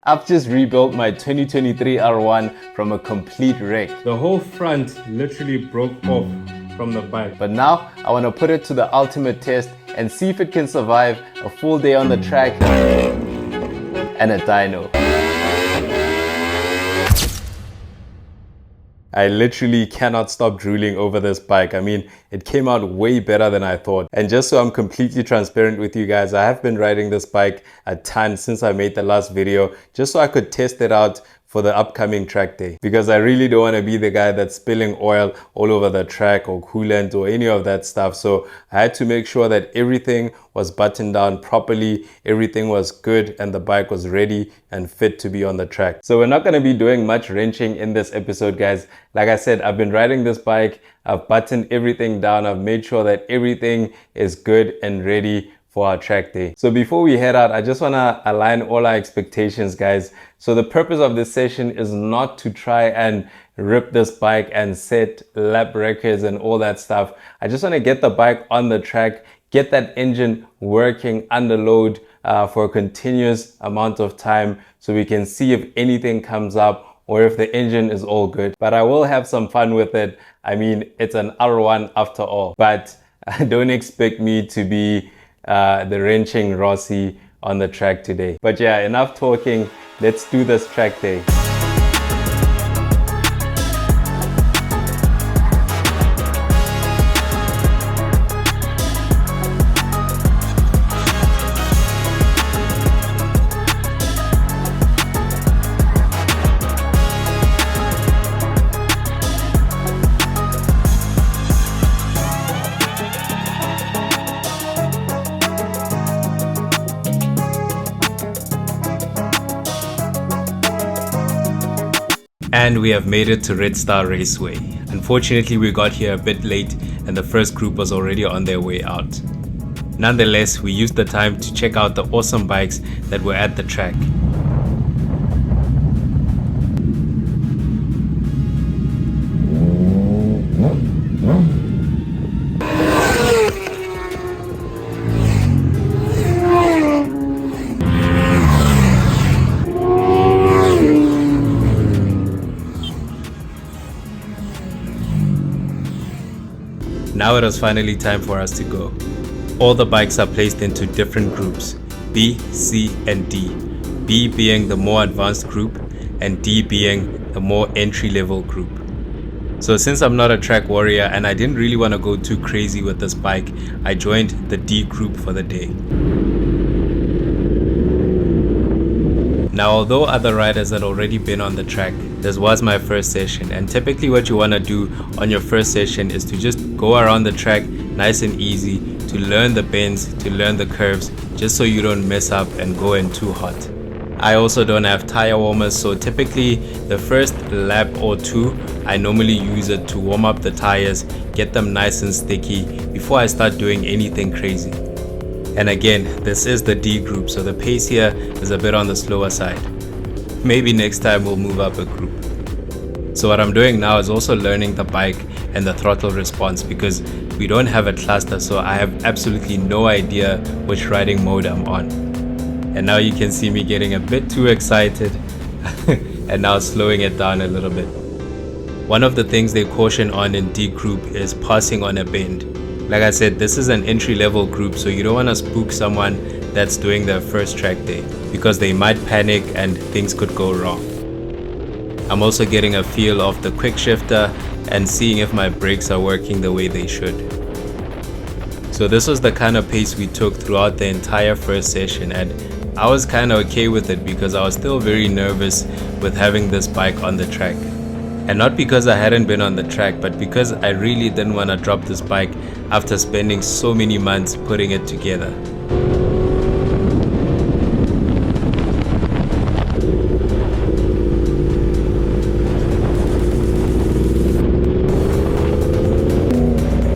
I've just rebuilt my 2023 R1 from a complete wreck. The whole front literally broke off from the bike. But now I want to put it to the ultimate test and see if it can survive a full day on the track and a dyno. I literally cannot stop drooling over this bike. I mean, it came out way better than I thought. And just so I'm completely transparent with you guys, I have been riding this bike a ton since I made the last video, just so I could test it out for the upcoming track day, because I really don't want to be the guy that's spilling oil all over the track or coolant or any of that stuff. So I had to make sure that everything was buttoned down properly, everything was good, and the bike was ready and fit to be on the track. So we're not going to be doing much wrenching in this episode, guys. Like I said, I've been riding this bike, I've buttoned everything down, I've made sure that everything is good and ready for our track day. So before we head out, I just want to align all our expectations, guys. So the purpose of this session is not to try and rip this bike and set lap records and all that stuff. I just want to get the bike on the track, get that engine working under load for a continuous amount of time, so we can see if anything comes up or if the engine is all good. But I will have some fun with it. I mean, it's an R1 after all, but don't expect me to be the wrenching Rossi on the track today. But yeah, enough talking. Let's do this track day. And we have made it to Red Star Raceway. Unfortunately, we got here a bit late and the first group was already on their way out. Nonetheless, we used the time to check out the awesome bikes that were at the track. Now it was finally time for us to go. All the bikes are placed into different groups, B, C, and D. B being the more advanced group and D being the more entry-level group. So since I'm not a track warrior and I didn't really want to go too crazy with this bike, I joined the D group for the day. Now, although other riders had already been on the track, this was my first session, and typically what you want to do on your first session is to just go around the track nice and easy, to learn the bends, to learn the curves, just so you don't mess up and go in too hot. I also don't have tire warmers, so typically the first lap or two, I normally use it to warm up the tires, get them nice and sticky before I start doing anything crazy. And again, this is the D group, so the pace here is a bit on the slower side. Maybe next time we'll move up a group. So what I'm doing now is also learning the bike and the throttle response, because we don't have a cluster, so I have absolutely no idea which riding mode I'm on. And now you can see me getting a bit too excited and now slowing it down a little bit. One of the things they caution on in D group is passing on a bend. Like I said, this is an entry-level group, so you don't want to spook someone that's doing their first track day, because they might panic and things could go wrong. I'm also getting a feel of the quick shifter and seeing if my brakes are working the way they should. So this was the kind of pace we took throughout the entire first session, and I was kind of okay with it because I was still very nervous with having this bike on the track. And not because I hadn't been on the track, but because I really didn't want to drop this bike after spending so many months putting it together.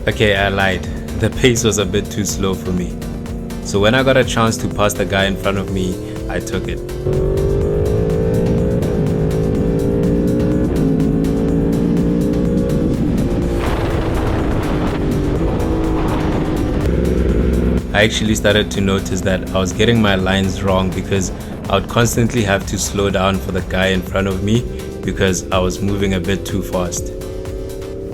Okay, I lied. The pace was a bit too slow for me. So when I got a chance to pass the guy in front of me, I took it. I actually started to notice that I was getting my lines wrong because I would constantly have to slow down for the guy in front of me because I was moving a bit too fast.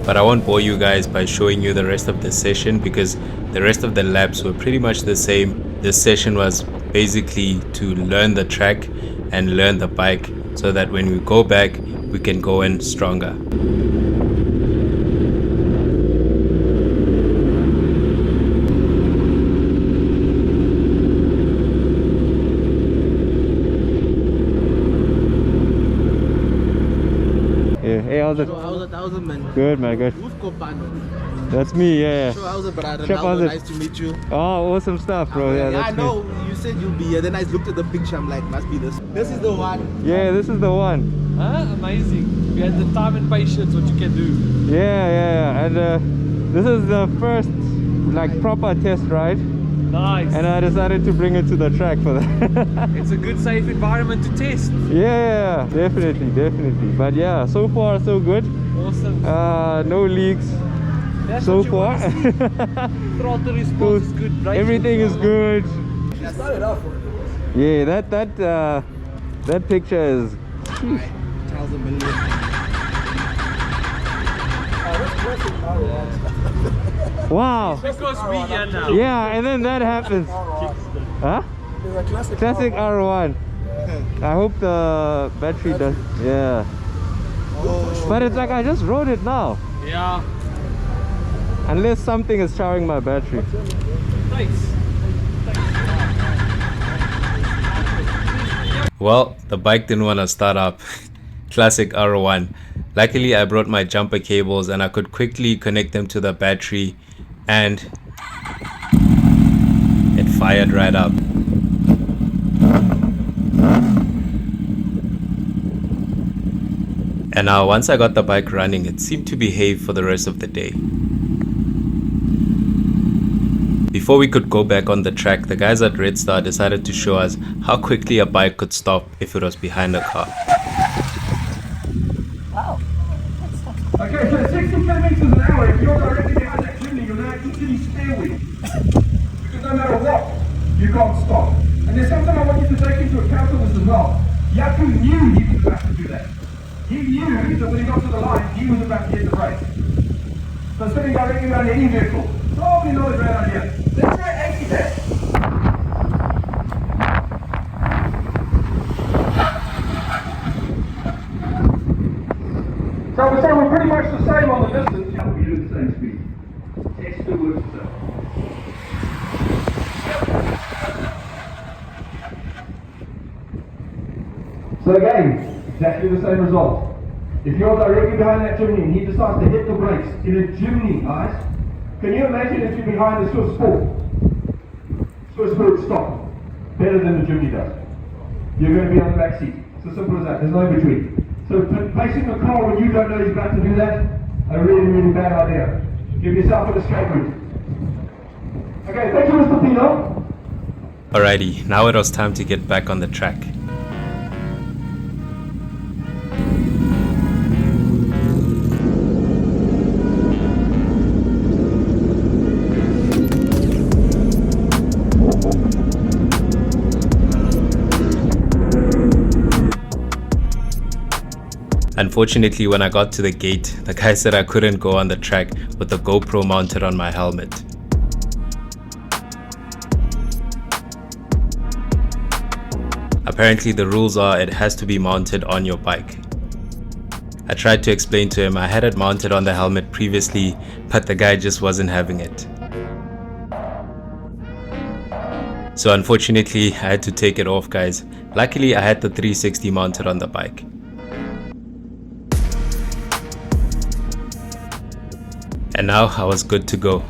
But I won't bore you guys by showing you the rest of the session because the rest of the laps were pretty much the same. This session was basically to learn the track and learn the bike so that when we go back, we can go in stronger. Hey, how's it? How's it, man? Good, man, good. That's me, yeah. How's it, brother? Chef, how's it? Nice to meet you. Oh, awesome stuff, bro. Yeah, I that's know. me. You said you'll be here. Then I looked at the picture. I'm like, must be this. This is the one. Yeah, this is the one. Huh? Amazing. We had the time and patience, what you can do. Yeah. And this is the first, like, proper test ride. Nice. And I decided to bring it to the track for that. It's a good, safe environment to test. Yeah, definitely. But yeah, so far so good. Awesome. No leaks. That's So what you far. want to see. Throttle response is good. Braking Everything is good. I started off with Yeah, that picture is. 1,000 million. Wow. Because we here now. Yeah, and then that happens. Huh? It's a classic. Classic R1. I hope the battery does. Yeah. Oh. But it's like I just rode it now. Yeah. Unless something is charging my battery. Thanks. Well, the bike didn't want to start up. Classic R1. Luckily, I brought my jumper cables and I could quickly connect them to the battery and it fired right up. And now once I got the bike running, it seemed to behave for the rest of the day. Before we could go back on the track, the guys at Red Star decided to show us how quickly a bike could stop if it was behind a car. Okay, so 60 kilometers an hour, if you're directly behind that chimney, you'll now easily steer wheel. Because no matter what, you can't stop. And there's something I want you to take into account of this as well. Yaku knew he was about to do that. He knew that when he got to the line, he was about to hit the brake. So sitting directly behind any vehicle, probably not a great idea. Let's say 80 there. So I would say we're pretty much the same on the distance. Yeah, we do the same speed. Test still works itself. So again, exactly the same result. If you're directly behind that chimney and he decides to hit the brakes in a chimney, guys, can you imagine if you're behind the Swiss Sport? Swiss Sport stop better than the chimney does. You're going to be on the back seat. It's as simple as that. There's no in between. So placing the car when you don't know he's about to do that, a really bad idea. Give yourself an escape route. Okay, thank you, Mr. Pino. Alrighty, now it was time to get back on the track. Unfortunately, when I got to the gate, the guy said I couldn't go on the track with the GoPro mounted on my helmet. Apparently the rules are it has to be mounted on your bike. I tried to explain to him I had it mounted on the helmet previously, but the guy just wasn't having it. So unfortunately, I had to take it off, guys. Luckily, I had the 360 mounted on the bike. And now I was good to go.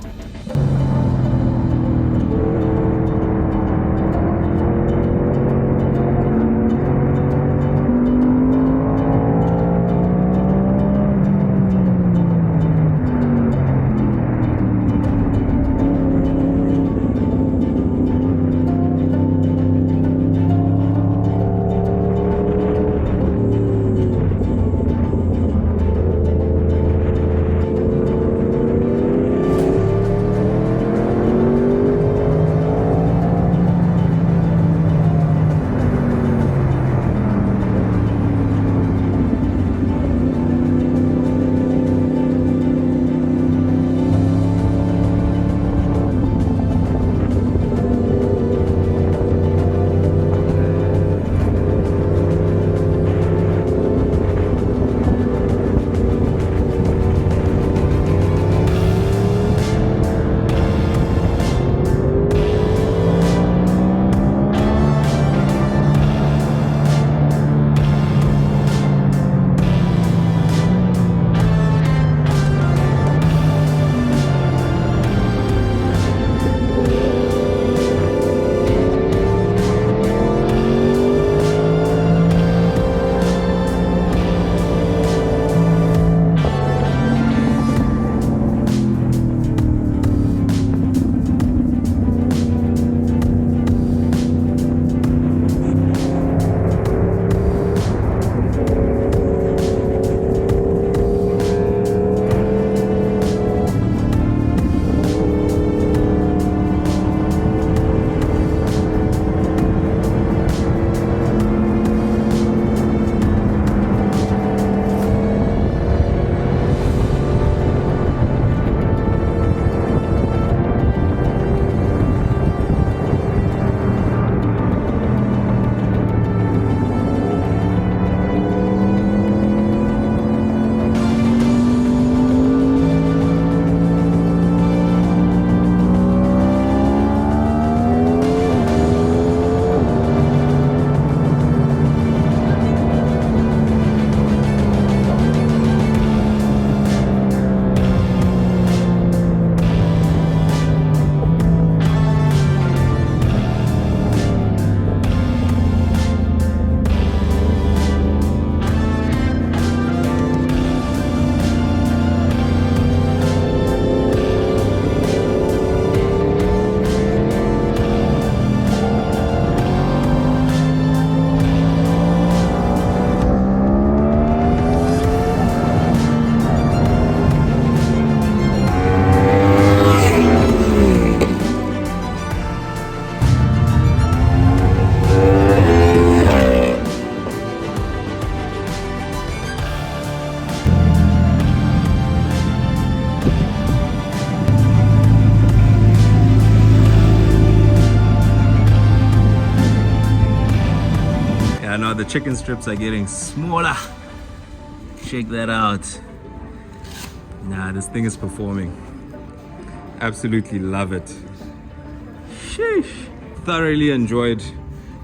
chicken strips are getting smaller. Check that out. Nah, this thing is performing. Absolutely love it. Sheesh. Thoroughly enjoyed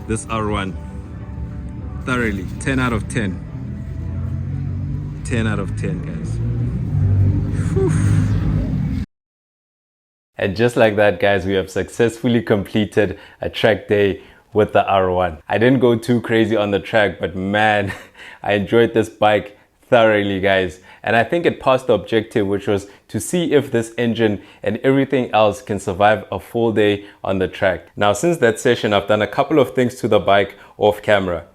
this R1. Thoroughly. 10 out of 10. 10 out of 10, guys. Whew. And just like that, guys, we have successfully completed a track day with the R1. I didn't go too crazy on the track, but man, I enjoyed this bike thoroughly, guys. And I think it passed the objective, which was to see if this engine and everything else can survive a full day on the track. Now, since that session, I've done a couple of things to the bike off camera.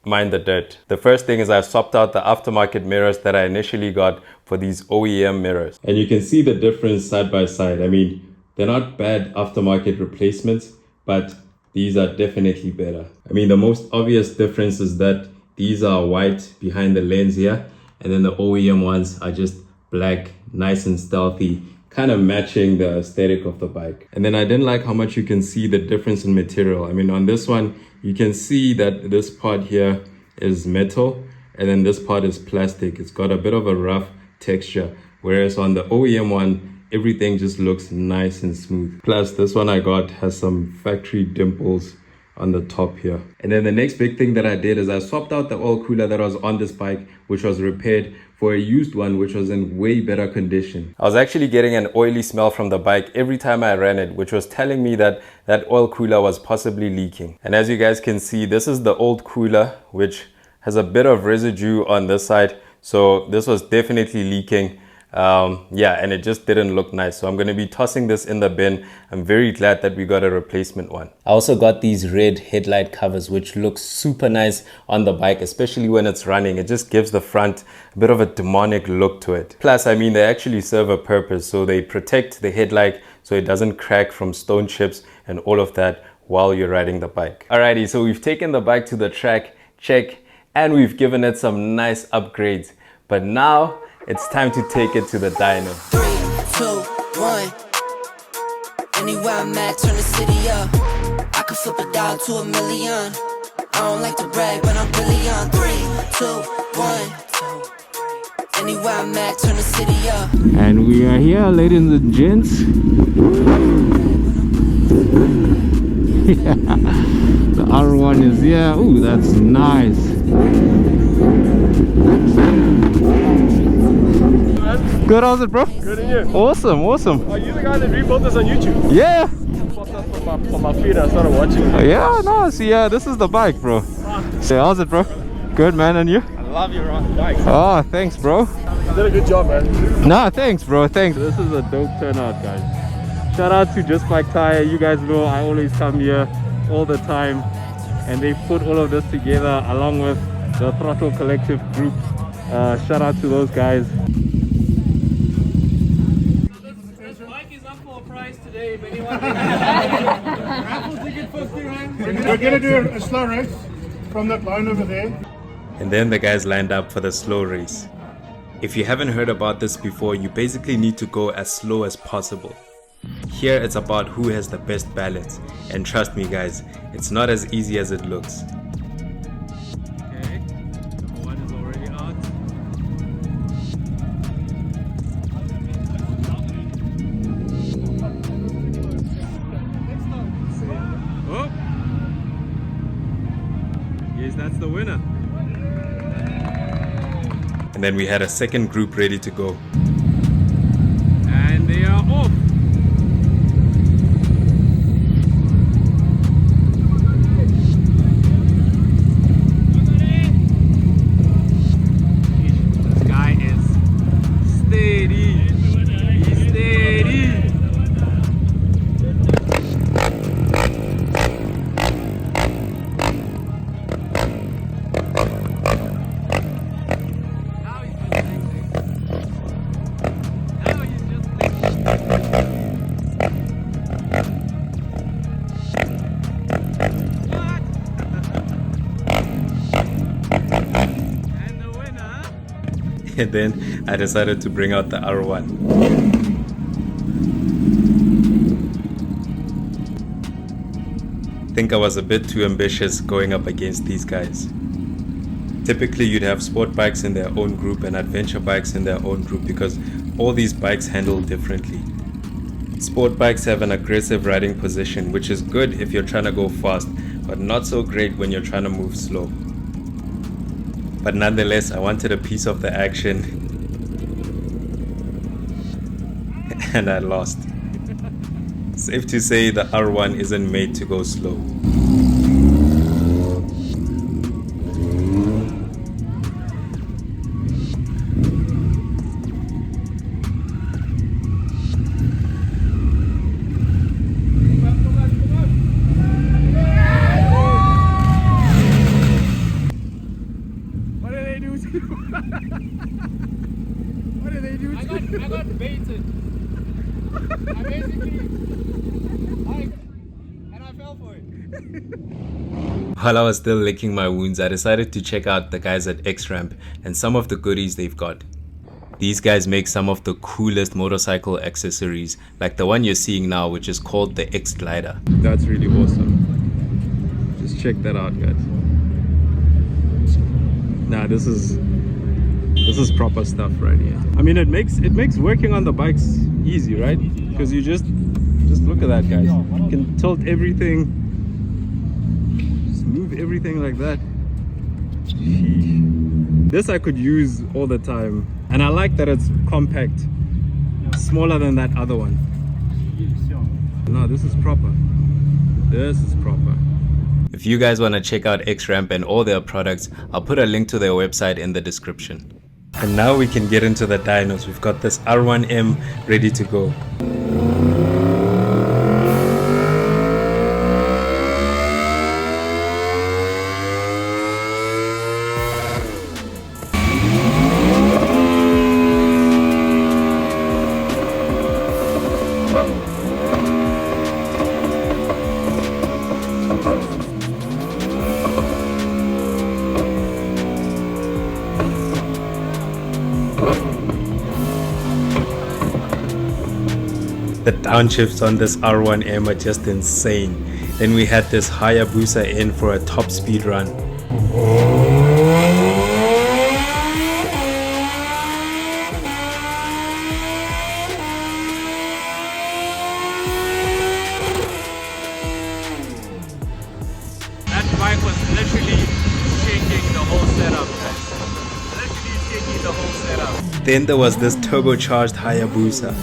Mind the dirt. The first thing is I swapped out the aftermarket mirrors that I initially got for these OEM mirrors. And you can see the difference side by side. I mean, they're not bad aftermarket replacements, but these are definitely better. I mean, the most obvious difference is that these are white behind the lens here, and then the OEM ones are just black, nice and stealthy, kind of matching the aesthetic of the bike. And then I didn't like how much you can see the difference in material. I mean, on this one, you can see that this part here is metal, and then this part is plastic. It's got a bit of a rough texture, whereas on the OEM one, everything just looks nice and smooth. Plus, this one I got has some factory dimples on the top here. And then the next big thing that I did is I swapped out the oil cooler that was on this bike, which was repaired, for a used one which was in way better condition. I was actually getting an oily smell from the bike every time I ran it, which was telling me that that oil cooler was possibly leaking. And as you guys can see, this is the old cooler, which has a bit of residue on this side. So this was definitely leaking. Yeah, and it just didn't look nice. So I'm going to be tossing this in the bin. I'm very glad that we got a replacement one. I also got these red headlight covers, which look super nice on the bike, especially when it's running. It just gives the front a bit of a demonic look to it. Plus, I mean, they actually serve a purpose. So they protect the headlight so it doesn't crack from stone chips and all of that while you're riding the bike. Alrighty, so we've taken the bike to the track, check, and we've given it some nice upgrades. But now it's time to take it to the dyno. 3, 2, 1. Anywhere I'm at, turn the city up. I could flip a dollar to $1 million. I don't like to brag, but I'm really on. 3, 2, 1. Anywhere I'm at, turn the city up. And we are here, ladies and gents. The R1 is here. Ooh, that's nice. Good, how's it, bro? Good, and you? Awesome, awesome. Are you the guy that rebuilt this on YouTube? Yeah. Popped up on my feed and I started watching it. Yeah, nice. Yeah, this is the bike, bro. So how's it, bro? Good, man, and you? I love your bike. Oh, thanks, bro. You did a good job, man. Nah, thanks, bro. Thanks. This is a dope turnout, guys. Shout out to Just Bike Tire. You guys know I always come here all the time, and they put all of this together along with the Throttle Collective group. Shout out to those guys. This bike is up for a prize today. If anyone raffle ticket for 200. We're going to do a slow race from that line over there. And then the guys lined up for the slow race. If you haven't heard about this before, you basically need to go as slow as possible. Here it's about who has the best balance, and trust me guys, it's not as easy as it looks. Okay, number one is already out. Oh! Yes, that's the winner. And then we had a second group ready to go. And they are off. This guy is steady. He's steady. And then I decided to bring out the R1. I think I was a bit too ambitious going up against these guys. Typically you'd have sport bikes in their own group and adventure bikes in their own group because all these bikes handle differently. Sport bikes have an aggressive riding position, which is good if you're trying to go fast, but not so great when you're trying to move slow. But nonetheless, I wanted a piece of the action and I lost. Safe to say the R1 isn't made to go slow. What did they do to you? What did they do to you? I got baited. I basically, and I fell for it. While I was still licking my wounds, I decided to check out the guys at X-Ramp and some of the goodies they've got. These guys make some of the coolest motorcycle accessories, like the one you're seeing now, which is called the X Glider. That's really awesome. Just check that out, guys. Nah, this is proper stuff right here. I mean, it makes working on the bikes easy, right? Because you just look at that, guys. You can tilt everything, just move everything like that. Sheesh. This I could use all the time, and I like that it's compact, smaller than that other one. No, this is proper. This is proper. If you guys want to check out X-Ramp and all their products, I'll put a link to their website in the description. And now we can get into the dynos. We've got this R1M ready to go. The downshifts on this R1M are just insane. Then we had this Hayabusa in for a top speed run. That bike was literally shaking the whole setup. Literally shaking the whole setup. Then there was this turbocharged Hayabusa.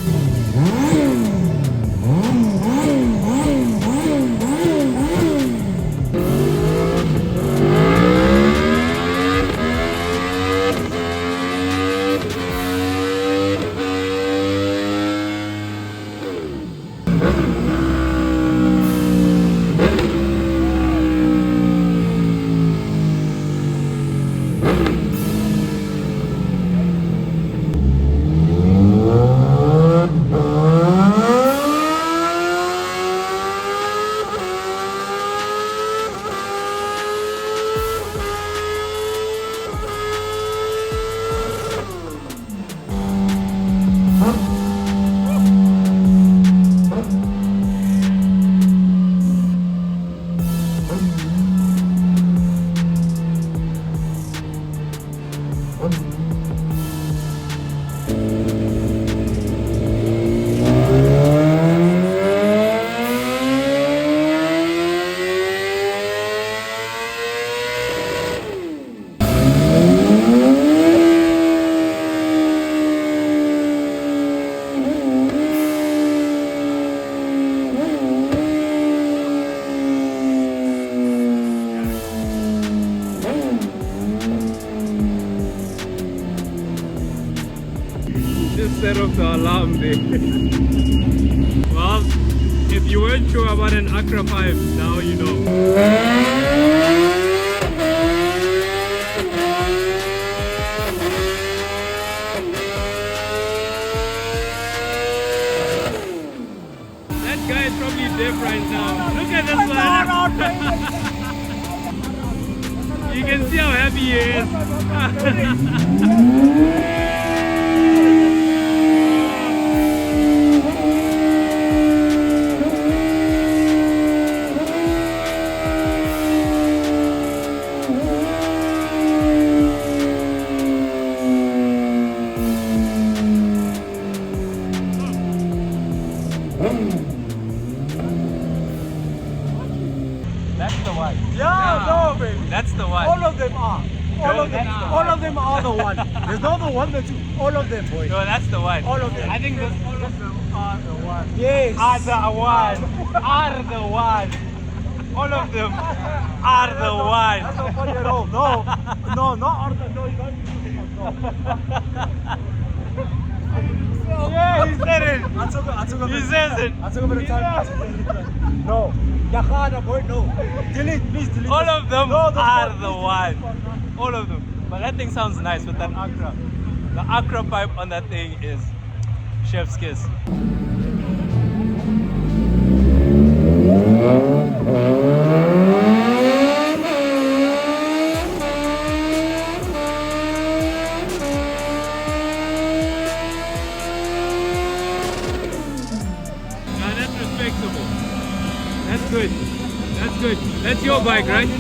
Just set off the alarm there. Well, if you weren't sure about an Accra 5, now you know. That guy is probably deaf right now. Look at this one. You can see how happy he is. All of them are the one. There's not the one, the two. All of them, boy. No, that's the one. All of them. I think all of them are the one. Yes. Are the one. Are the one. All of them are the one. That's not funny at all. No. No, not all the. No, you don't use it. No. Yeah, he said it. I took a He bit. says it. I took a bit of time. No. Yahana, boy, no. Delete, please delete. All of them No, the are one, the please one. delete this one. All of them. But that thing sounds nice with that Accra. The Accra pipe on that thing is chef's kiss. Now that's respectable. That's good. That's good. That's your bike, right? That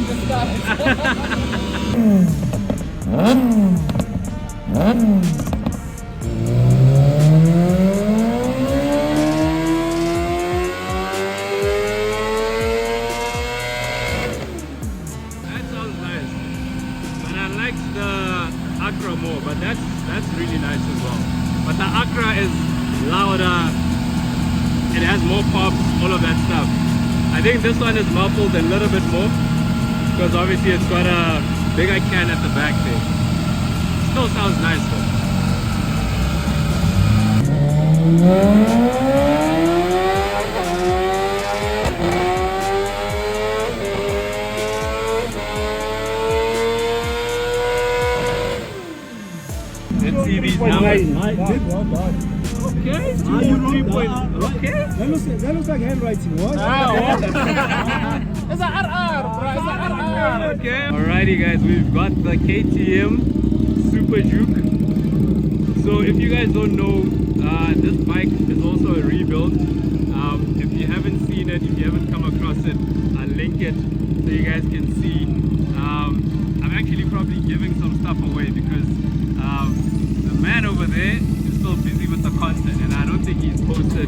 sounds nice. But I like the Accra more, but that's really nice as well. But the Accra is louder, it has more pop, all of that stuff. I think this one is muffled a little bit more because obviously it's got a bigger can at the back there. Still sounds nice though. Let's see these numbers. Okay, 2.3 point. Okay. That looks like handwriting. What? It's a RR, bro. It's a RR. Okay. Alrighty, guys, we've got the KTM Superduke. So if you guys don't know, this bike is also a rebuild. If you haven't seen it, if you haven't come across it, I'll link it so you guys can see. I'm actually probably giving some stuff away because the man over there is still busy with the content and I don't think he's posted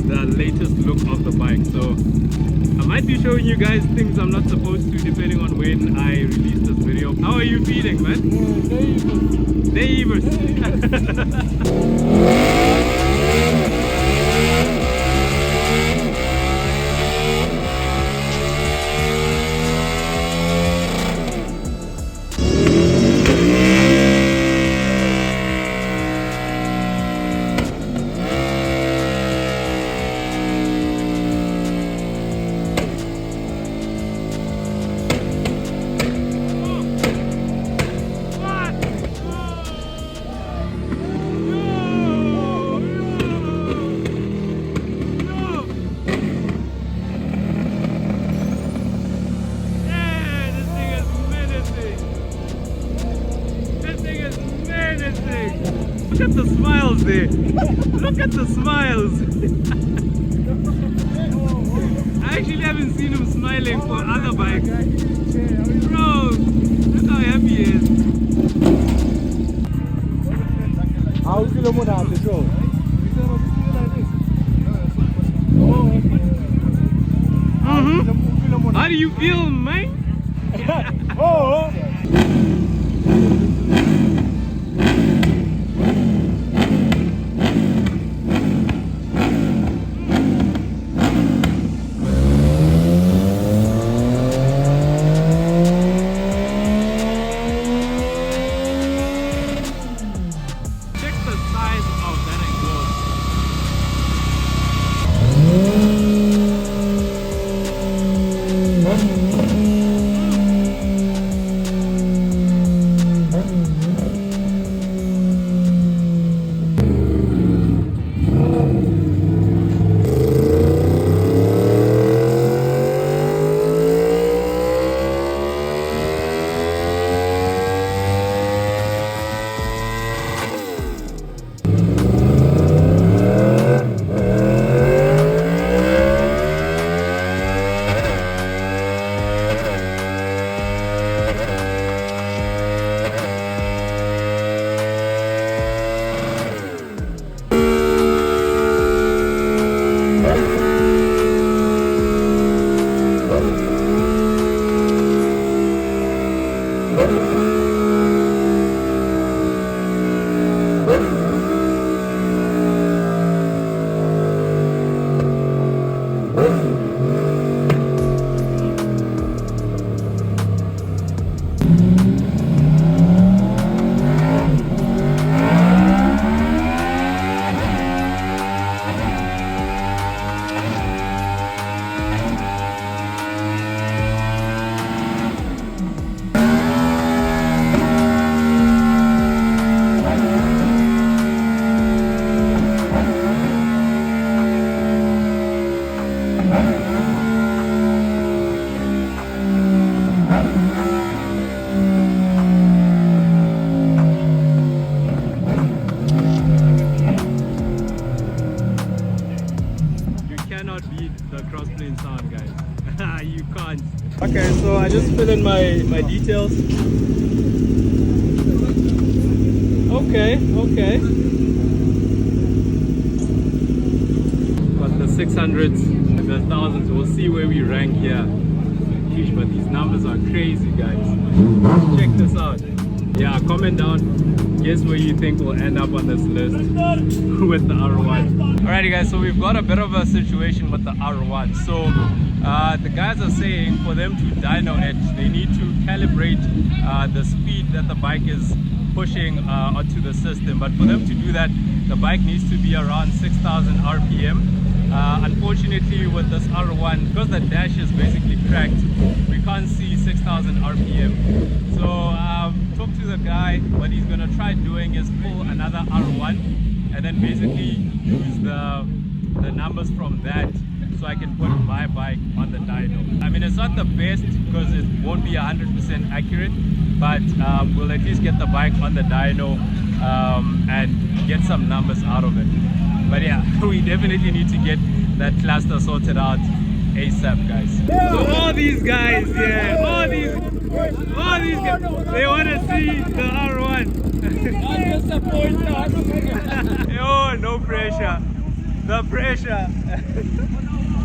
the latest look of the bike. So I might be showing you guys things I'm not supposed to depending on when I release this video. How are you feeling, man? Neighbors. Look at the smiles there. Look at the smiles. I actually haven't seen him smiling for other bikes. Bro, look how happy he is. How is the moon out the show? How do you feel, man? Oh! Check the size of that exhaust. just fill in my details. Okay. But the 600s and the 1000s, we'll see where we rank here. Sheesh, but these numbers are crazy, guys. Check this out. Yeah, comment down. Guess where you think we'll end up on this list with the R1. Alrighty guys, so we've got a bit of a situation with the R1. So the guys are saying for them to dyno it, they need to calibrate the speed that the bike is pushing onto the system. But for them to do that, the bike needs to be around 6,000 RPM. Unfortunately with this R1, because the dash is basically cracked, we can't see 6,000 RPM. So talk to the guy. What he's gonna try doing is pull another R1 and then basically use the numbers from that so I can put my bike on the dyno. I mean, it's not the best because it won't be 100% accurate, but we'll at least get the bike on the dyno and get some numbers out of it. But yeah, we definitely need to get that cluster sorted out ASAP, guys. So all these guys, yeah, all these guys, they want to see the R1. Yo, no pressure. The pressure.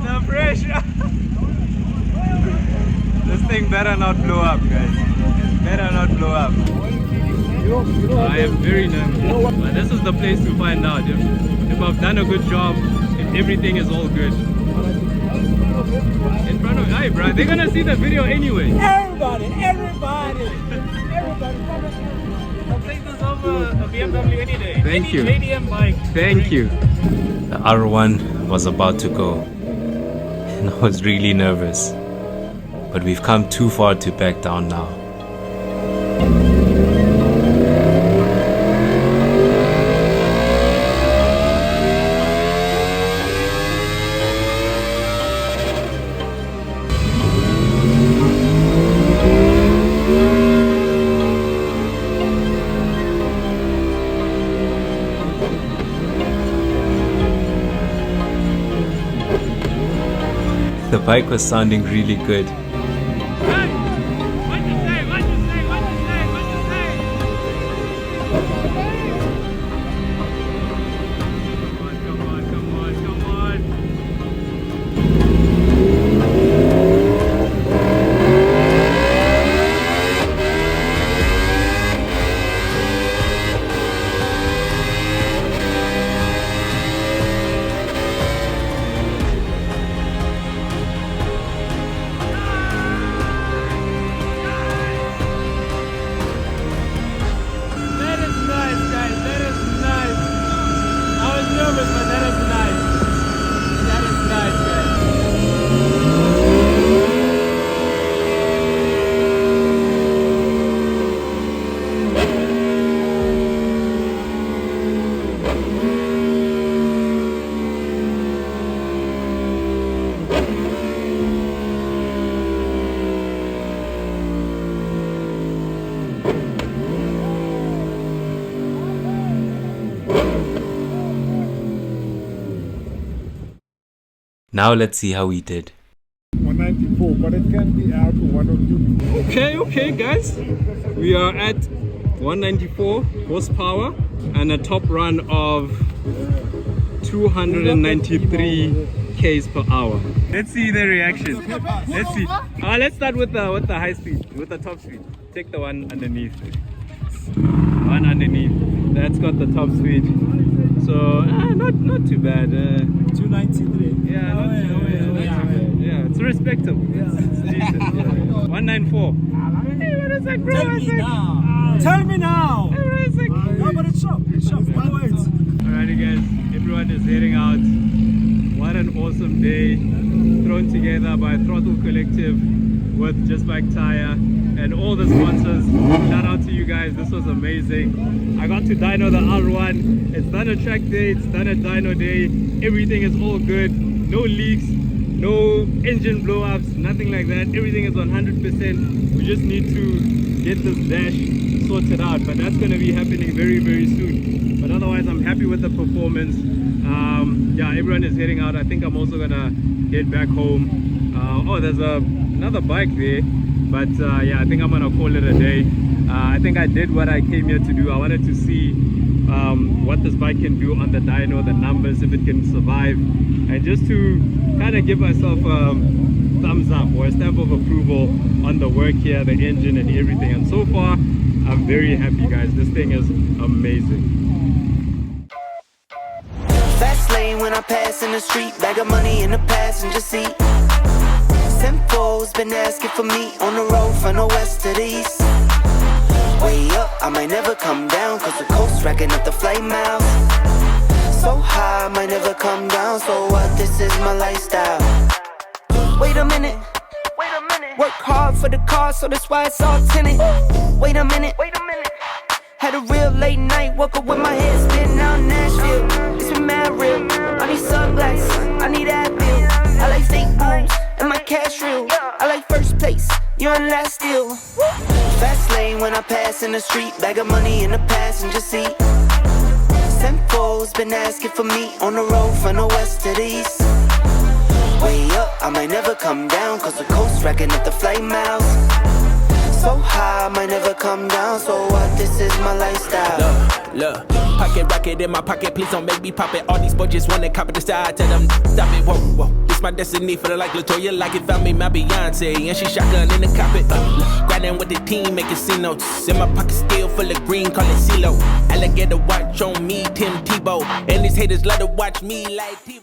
The pressure. This thing better not blow up, guys. Better not blow up. I am very nervous. But this is the place to find out if I've done a good job, if everything is all good. In front of, hey bro, they're gonna see the video anyway. Everybody. I'll take this over a BMW any day. Thank you. JDM bike. Thank you. The R1 was about to go and I was really nervous, but we've come too far to back down now. The bike was sounding really good. Now let's see how we did. 194, but it can be out to 102. Okay guys, we are at 194 horsepower and a top run of 293 k's per hour. Let's see the reaction. Let's see. Let's start with the high speed, with the top speed. Take the one underneath. One underneath. That's got the top speed. So not too bad. 293. Yeah, not too bad. Yeah, it's respectable. It's decent. Yeah. 194. Hey, what is that, bro? Tell me now. Hey, what is it? No, but it's shop. Alrighty guys, everyone is heading out. What an awesome day, thrown together by Throttle Collective with Just Bike Tire and all the sponsors. Shout out to you guys, this was amazing. I got to dyno the R1. It's done a track day, it's done a dyno day. Everything is all good, no leaks, no engine blow-ups, nothing like that. Everything is 100%. We just need to get this dash sorted out, but that's going to be happening very, very soon. But otherwise, I'm happy with the performance. Yeah, everyone is heading out. I think I'm also gonna head back home. Oh, there's another bike there. But yeah, I think I'm gonna call it a day. I think I did what I came here to do. I wanted to see what this bike can do on the dyno, the numbers, if it can survive, and just to kind of give myself a thumbs up or a stamp of approval on the work here, the engine and everything. And so far, I'm very happy, guys. This thing is amazing. Fast lane when I pass in the street, bag of money in the passenger seat. Simcoe's been asking for me on the road from the west to the east. Way up, I might never come down, cause the coast racking up the flame miles. So high, I might never come down, so what, this is my lifestyle. Wait a minute, work hard for the car, so that's why it's all tinted. Wait a minute, had a real late night, woke up with my head spinning out in Nashville. It's been mad real, I need sunglasses, I need Advil. I like fake moves, and my cash real. I like first place, you're in last still. Fast lane when I pass in the street, bag of money in the passenger seat. Simcoe's been asking for me on the road from the west to the east. Way up, I might never come down, cause the coast racking up the flame miles. So high, I might never come down, so what, this is my lifestyle. Look, pocket rocket in my pocket, please don't make me pop it. All these boys just wanna copy the style, tell them stop it, whoa. It's my destiny, for the like Latoya, like it found me my Beyonce, and she shotgun in the cockpit. Grinding with the team, making C notes. In my pocket still full of green, call it CeeLo. Alligator watch on me, Tim Tebow, and these haters love to watch me like Tebow.